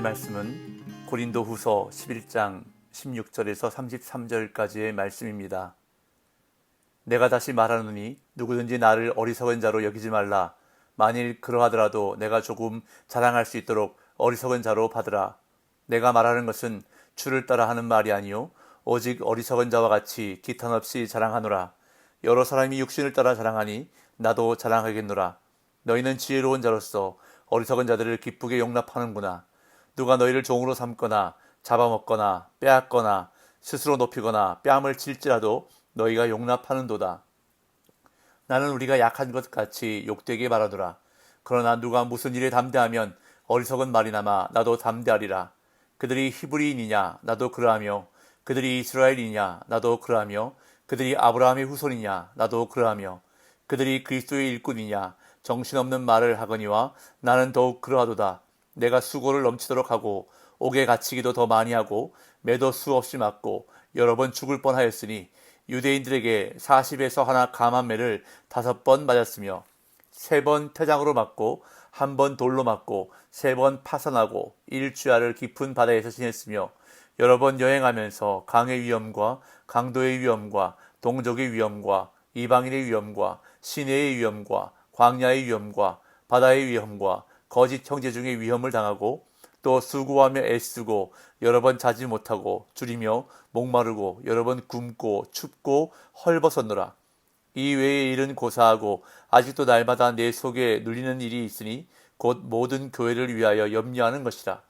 말씀은 고린도후서 11장 16절에서 33절까지의 말씀입니다. 내가 다시 말하노니 누구든지 나를 어리석은 자로 여기지 말라. 만일 그러하더라도 내가 조금 자랑할 수 있도록 어리석은 자로 받으라. 내가 말하는 것은 주를 따라 하는 말이 아니요 오직 어리석은 자와 같이 기탄 없이 자랑하노라. 여러 사람이 육신을 따라 자랑하니 나도 자랑하겠노라. 너희는 지혜로운 자로서 어리석은 자들을 기쁘게 용납하는구나. 누가 너희를 종으로 삼거나 잡아먹거나 빼앗거나 스스로 높이거나 뺨을 칠지라도 너희가 용납하는도다. 나는 우리가 약한 것 같이 욕되게 말하노라. 그러나 누가 무슨 일에 담대하면 어리석은 말이나마 나도 담대하리라. 그들이 히브리인이냐 나도 그러하며 그들이 이스라엘이냐 나도 그러하며 그들이 아브라함의 후손이냐 나도 그러하며 그들이 그리스도의 일꾼이냐 정신없는 말을 하거니와 나는 더욱 그러하도다. 내가 수고를 넘치도록 하고 옥에 갇히기도 더 많이 하고 매도 수없이 맞고 여러 번 죽을 뻔하였으니 유대인들에게 40에서 하나 감한 매를 5번 맞았으며 3번 태장으로 맞고 1번 돌로 맞고 3번 파산하고 일주야를 깊은 바다에서 지냈으며 여러 번 여행하면서 강의 위험과 강도의 위험과 동족의 위험과 이방인의 위험과 시내의 위험과 광야의 위험과 바다의 위험과 거짓 형제 중에 위험을 당하고 또 수고하며 애쓰고 여러 번 자지 못하고 줄이며 목마르고 여러 번 굶고 춥고 헐벗었노라. 이 외의 일은 고사하고 아직도 날마다 내 속에 눌리는 일이 있으니 곧 모든 교회를 위하여 염려하는 것이라.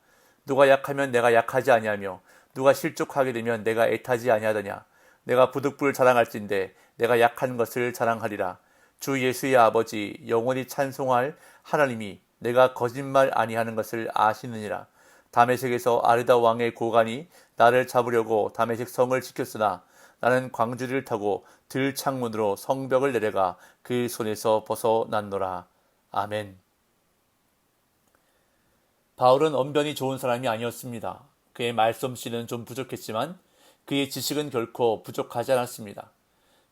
누가 약하면 내가 약하지 아니하며 누가 실족하게 되면 내가 애타지 아니하더냐. 내가 부득불 자랑할진대 내가 약한 것을 자랑하리라. 주 예수의 아버지 영원히 찬송할 하나님이 내가 거짓말 아니하는 것을 아시느니라. 다메섹에서 아르다 왕의 고관이 나를 잡으려고 다메섹 성을 지켰으나 나는 광주리를 타고 들 창문으로 성벽을 내려가 그 손에서 벗어났노라. 아멘. 바울은 언변이 좋은 사람이 아니었습니다. 그의 말솜씨는 좀 부족했지만 그의 지식은 결코 부족하지 않았습니다.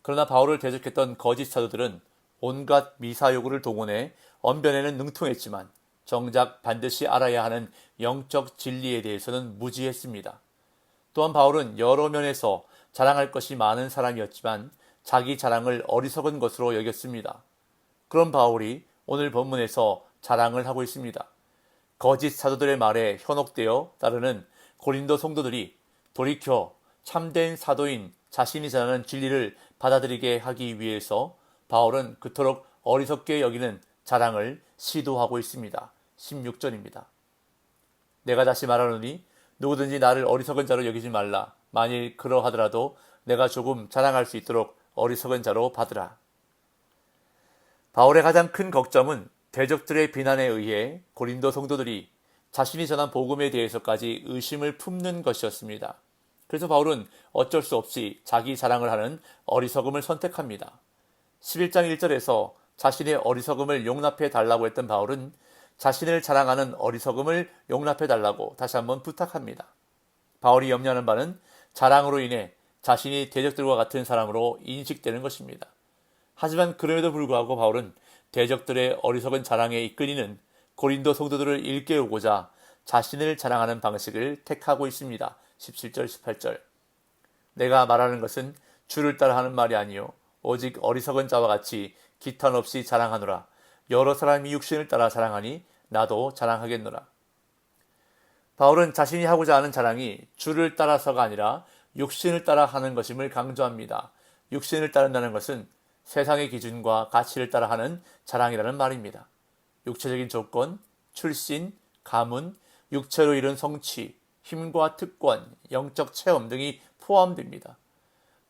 그러나 바울을 대적했던 거짓 사도들은 온갖 미사여구를 동원해 언변에는 능통했지만 정작 반드시 알아야 하는 영적 진리에 대해서는 무지했습니다. 또한 바울은 여러 면에서 자랑할 것이 많은 사람이었지만 자기 자랑을 어리석은 것으로 여겼습니다. 그런 바울이 오늘 본문에서 자랑을 하고 있습니다. 거짓 사도들의 말에 현혹되어 따르는 고린도 성도들이 돌이켜 참된 사도인 자신이 전하는 진리를 받아들이게 하기 위해서 바울은 그토록 어리석게 여기는 자랑을 시도하고 있습니다. 16절입니다. 내가 다시 말하노니 누구든지 나를 어리석은 자로 여기지 말라. 만일 그러하더라도 내가 조금 자랑할 수 있도록 어리석은 자로 받으라. 바울의 가장 큰 걱정은 대적들의 비난에 의해 고린도 성도들이 자신이 전한 복음에 대해서까지 의심을 품는 것이었습니다. 그래서 바울은 어쩔 수 없이 자기 자랑을 하는 어리석음을 선택합니다. 11장 1절에서 자신의 어리석음을 용납해 달라고 했던 바울은 자신을 자랑하는 어리석음을 용납해 달라고 다시 한번 부탁합니다. 바울이 염려하는 바는 자랑으로 인해 자신이 대적들과 같은 사람으로 인식되는 것입니다. 하지만 그럼에도 불구하고 바울은 대적들의 어리석은 자랑에 이끌리는 고린도 성도들을 일깨우고자 자신을 자랑하는 방식을 택하고 있습니다. 17절 18절. 내가 말하는 것은 주를 따라 하는 말이 아니요 오직 어리석은 자와 같이 기탄 없이 자랑하노라. 여러 사람이 육신을 따라 자랑하니 나도 자랑하겠노라. 바울은 자신이 하고자 하는 자랑이 주를 따라서가 아니라 육신을 따라 하는 것임을 강조합니다. 육신을 따른다는 것은 세상의 기준과 가치를 따라 하는 자랑이라는 말입니다. 육체적인 조건, 출신, 가문, 육체로 이룬 성취, 힘과 특권, 영적 체험 등이 포함됩니다.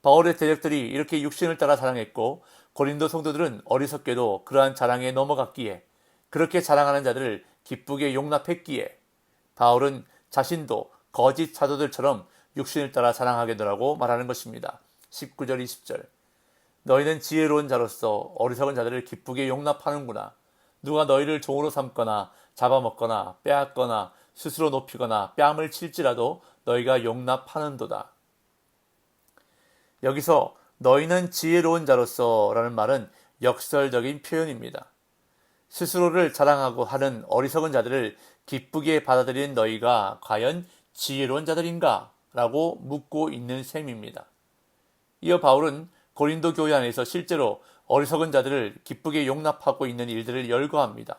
바울의 대적들이 이렇게 육신을 따라 자랑했고 고린도 성도들은 어리석게도 그러한 자랑에 넘어갔기에 그렇게 자랑하는 자들을 기쁘게 용납했기에 바울은 자신도 거짓 사도들처럼 육신을 따라 자랑하겠노라고 말하는 것입니다. 19절 20절. 너희는 지혜로운 자로서 어리석은 자들을 기쁘게 용납하는구나. 누가 너희를 종으로 삼거나 잡아먹거나 빼앗거나 스스로 높이거나 뺨을 칠지라도 너희가 용납하는도다. 여기서 너희는 지혜로운 자로서 라는 말은 역설적인 표현입니다. 스스로를 자랑하고 하는 어리석은 자들을 기쁘게 받아들이는 너희가 과연 지혜로운 자들인가? 라고 묻고 있는 셈입니다. 이어 바울은 고린도 교회 안에서 실제로 어리석은 자들을 기쁘게 용납하고 있는 일들을 열거합니다.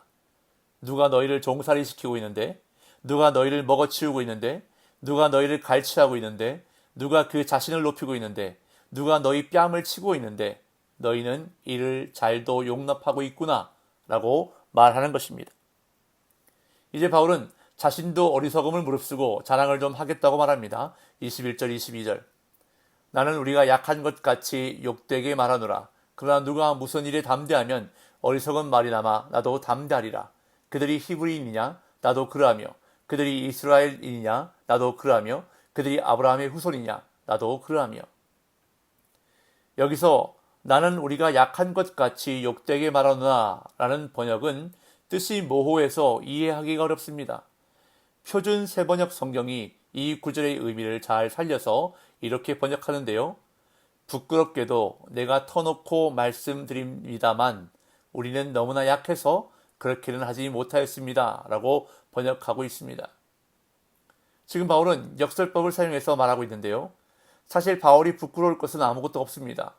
누가 너희를 종살이 시키고 있는데, 누가 너희를 먹어치우고 있는데, 누가 너희를 갈취하고 있는데, 누가 그 자신을 높이고 있는데, 누가 너희 뺨을 치고 있는데, 너희는 이를 잘도 용납하고 있구나 라고 말하는 것입니다. 이제 바울은 자신도 어리석음을 무릅쓰고 자랑을 좀 하겠다고 말합니다. 21절 22절 나는 우리가 약한 것 같이 욕되게 말하노라. 그러나 누가 무슨 일에 담대하면 어리석은 말이나마 나도 담대하리라. 그들이 히브리인이냐 나도 그러하며 그들이 이스라엘인이냐 나도 그러하며 그들이 아브라함의 후손이냐 나도 그러하며. 여기서 나는 우리가 약한 것 같이 욕되게 말하노라 라는 번역은 뜻이 모호해서 이해하기가 어렵습니다. 표준 세번역 성경이 이 구절의 의미를 잘 살려서 이렇게 번역하는데요. 부끄럽게도 내가 터놓고 말씀드립니다만 우리는 너무나 약해서 그렇게는 하지 못하였습니다. 라고 번역하고 있습니다. 지금 바울은 역설법을 사용해서 말하고 있는데요. 사실 바울이 부끄러울 것은 아무것도 없습니다.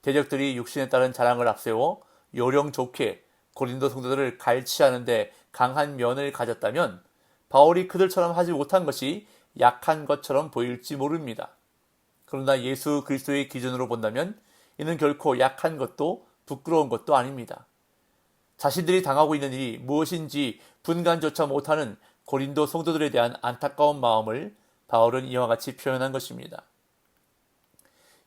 대적들이 육신에 따른 자랑을 앞세워 요령 좋게 고린도 성도들을 갈취하는데 강한 면을 가졌다면 바울이 그들처럼 하지 못한 것이 약한 것처럼 보일지 모릅니다. 그러나 예수 그리스도의 기준으로 본다면 이는 결코 약한 것도 부끄러운 것도 아닙니다. 자신들이 당하고 있는 일이 무엇인지 분간조차 못하는 고린도 성도들에 대한 안타까운 마음을 바울은 이와 같이 표현한 것입니다.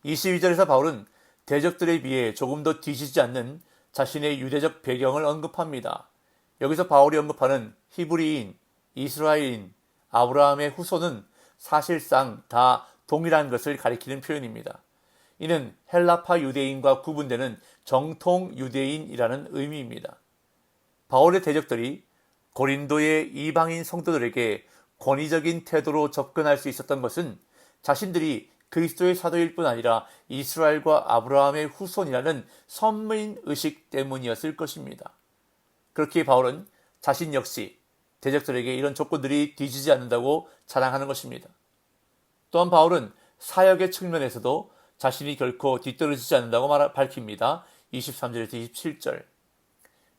22절에서 바울은 대적들에 비해 조금 더 뒤지지 않는 자신의 유대적 배경을 언급합니다. 여기서 바울이 언급하는 히브리인, 이스라엘인, 아브라함의 후손은 사실상 다 동일한 것을 가리키는 표현입니다. 이는 헬라파 유대인과 구분되는 정통 유대인이라는 의미입니다. 바울의 대적들이 고린도의 이방인 성도들에게 권위적인 태도로 접근할 수 있었던 것은 자신들이 그리스도의 사도일 뿐 아니라 이스라엘과 아브라함의 후손이라는 선민 의식 때문이었을 것입니다. 그렇기에 바울은 자신 역시 대적들에게 이런 조건들이 뒤지지 않는다고 자랑하는 것입니다. 또한 바울은 사역의 측면에서도 자신이 결코 뒤떨어지지 않는다고 밝힙니다. 23절에서 27절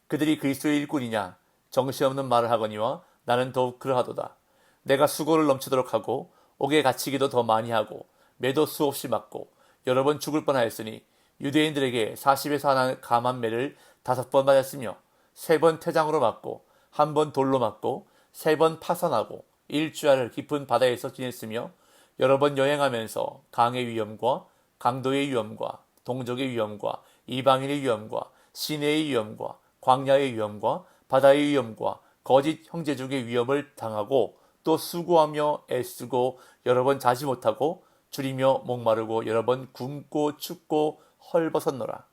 그들이 그리스도의 일꾼이냐 정신없는 말을 하거니와 나는 더욱 그러하도다. 내가 수고를 넘치도록 하고 옥에 갇히기도 더 많이 하고 매도 수없이 맞고 여러 번 죽을 뻔하였으니 유대인들에게 40에서 하나 감한 매를 5번 맞았으며 3번 태장으로 맞고 1번 돌로 맞고 3번 파산하고 일주일을 깊은 바다에서 지냈으며 여러 번 여행하면서 강의 위험과 강도의 위험과 동족의 위험과 이방인의 위험과 시내의 위험과 광야의 위험과 바다의 위험과 거짓 형제족의 위험을 당하고 또 수고하며 애쓰고 여러 번 자지 못하고 줄이며 목마르고 여러 번 굶고 춥고 헐벗었노라.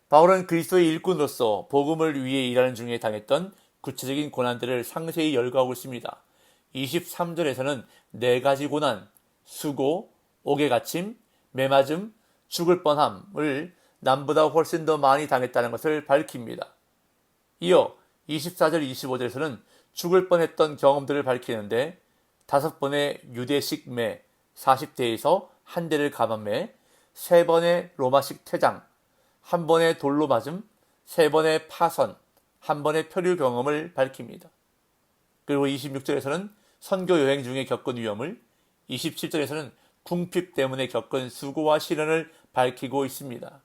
바울은 그리스도의 일꾼으로서 복음을 위해 일하는 중에 당했던 구체적인 고난들을 상세히 열거하고 있습니다. 23절에서는 4가지 고난, 수고, 옥에 갇힘, 매맞음, 죽을 뻔함을 남보다 훨씬 더 많이 당했다는 것을 밝힙니다. 이어 24절, 25절에서는 죽을 뻔했던 경험들을 밝히는데 5번의 유대식 매, 40대에서 1대를 감한 매, 3번의 로마식 퇴장, 1번의 돌로 맞음, 3번의 파선, 1번의 표류 경험을 밝힙니다. 그리고 26절에서는 선교 여행 중에 겪은 위험을, 27절에서는 궁핍 때문에 겪은 수고와 시련을 밝히고 있습니다.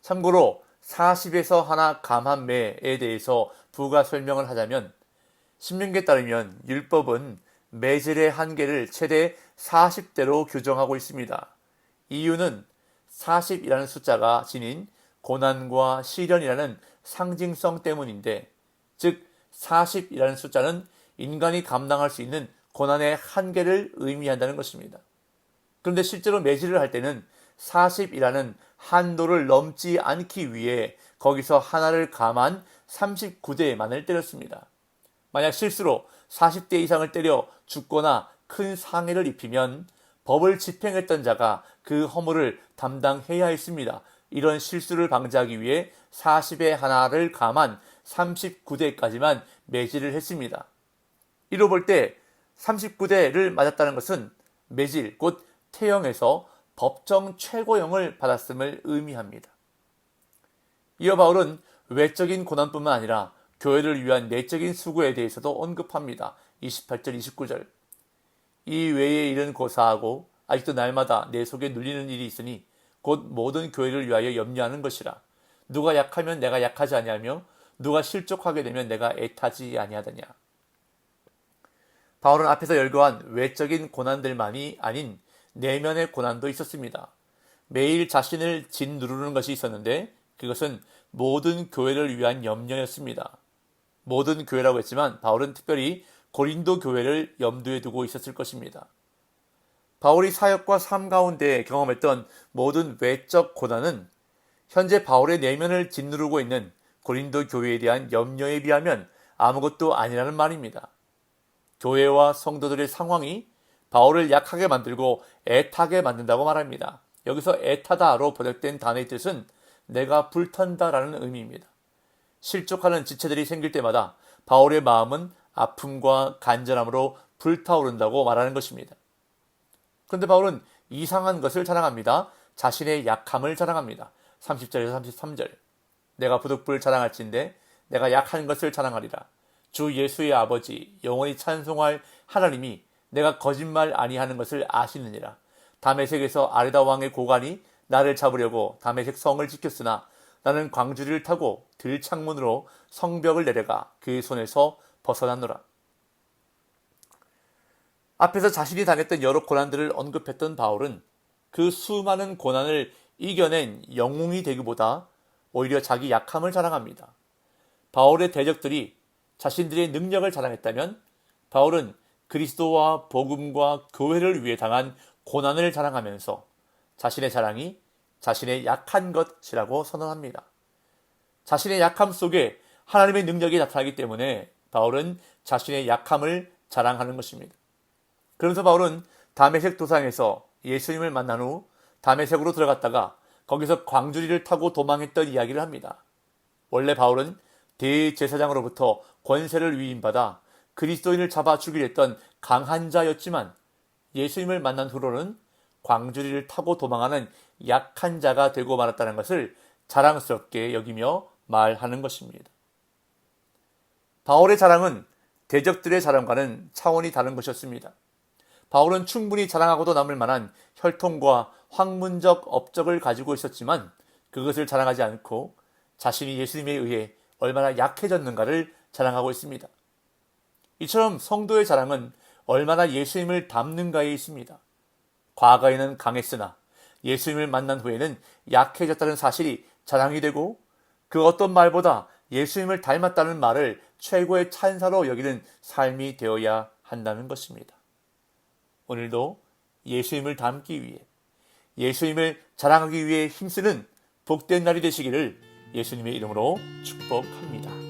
참고로 40에서 하나 감한 매에 대해서 부가 설명을 하자면 신명기에 따르면 율법은 매질의 한계를 최대 40대로 규정하고 있습니다. 이유는 40이라는 숫자가 지닌 고난과 시련이라는 상징성 때문인데, 즉 40이라는 숫자는 인간이 감당할 수 있는 고난의 한계를 의미한다는 것입니다. 그런데 실제로 매질을 할 때는 40이라는 한도를 넘지 않기 위해 거기서 하나를 감한 39대만을 때렸습니다. 만약 실수로 40대 이상을 때려 죽거나 큰 상해를 입히면 법을 집행했던 자가 그 허물을 담당해야 했습니다. 이런 실수를 방지하기 위해 40에 하나를 감한 39대까지만 매질을 했습니다. 이로 볼 때 39대를 맞았다는 것은 매질, 곧 태형에서 법정 최고형을 받았음을 의미합니다. 이어 바울은 외적인 고난뿐만 아니라 교회를 위한 내적인 수고에 대해서도 언급합니다. 28절, 29절. 이 외의 일은 고사하고 아직도 날마다 내 속에 눌리는 일이 있으니 곧 모든 교회를 위하여 염려하는 것이라. 누가 약하면 내가 약하지 아니하며 누가 실족하게 되면 내가 애타지 아니하더냐. 바울은 앞에서 열거한 외적인 고난들만이 아닌 내면의 고난도 있었습니다. 매일 자신을 짓누르는 것이 있었는데 그것은 모든 교회를 위한 염려였습니다. 모든 교회라고 했지만 바울은 특별히 고린도 교회를 염두에 두고 있었을 것입니다. 바울이 사역과 삶 가운데 경험했던 모든 외적 고난은 현재 바울의 내면을 짓누르고 있는 고린도 교회에 대한 염려에 비하면 아무것도 아니라는 말입니다. 교회와 성도들의 상황이 바울을 약하게 만들고 애타게 만든다고 말합니다. 여기서 애타다로 번역된 단어의 뜻은 내가 불탄다라는 의미입니다. 실족하는 지체들이 생길 때마다 바울의 마음은 아픔과 간절함으로 불타오른다고 말하는 것입니다. 그런데 바울은 이상한 것을 자랑합니다. 자신의 약함을 자랑합니다. 30절에서 33절. 내가 부득불 자랑할진대 내가 약한 것을 자랑하리라. 주 예수의 아버지 영원히 찬송할 하나님이 내가 거짓말 아니하는 것을 아시느니라. 다메섹에서 아르다 왕의 고관이 나를 잡으려고 다메섹 성을 지켰으나 나는 광주리를 타고 들창문으로 성벽을 내려가 그의 손에서 벗어났노라. 앞에서 자신이 당했던 여러 고난들을 언급했던 바울은 그 수많은 고난을 이겨낸 영웅이 되기보다 오히려 자기 약함을 자랑합니다. 바울의 대적들이 자신들의 능력을 자랑했다면 바울은 그리스도와 복음과 교회를 위해 당한 고난을 자랑하면서 자신의 자랑이 자신의 약한 것이라고 선언합니다. 자신의 약함 속에 하나님의 능력이 나타나기 때문에 바울은 자신의 약함을 자랑하는 것입니다. 그러면서 바울은 다메섹 도상에서 예수님을 만난 후 다메섹으로 들어갔다가 거기서 광주리를 타고 도망했던 이야기를 합니다. 원래 바울은 대제사장으로부터 권세를 위임받아 그리스도인을 잡아 죽이려 했던 강한 자였지만 예수님을 만난 후로는 광주리를 타고 도망하는 약한 자가 되고 말았다는 것을 자랑스럽게 여기며 말하는 것입니다. 바울의 자랑은 대적들의 자랑과는 차원이 다른 것이었습니다. 바울은 충분히 자랑하고도 남을 만한 혈통과 학문적 업적을 가지고 있었지만 그것을 자랑하지 않고 자신이 예수님에 의해 얼마나 약해졌는가를 자랑하고 있습니다. 이처럼 성도의 자랑은 얼마나 예수님을 닮는가에 있습니다. 과거에는 강했으나 예수님을 만난 후에는 약해졌다는 사실이 자랑이 되고 그 어떤 말보다 예수님을 닮았다는 말을 최고의 찬사로 여기는 삶이 되어야 한다는 것입니다. 오늘도 예수님을 닮기 위해 예수님을 자랑하기 위해 힘쓰는 복된 날이 되시기를 예수님의 이름으로 축복합니다.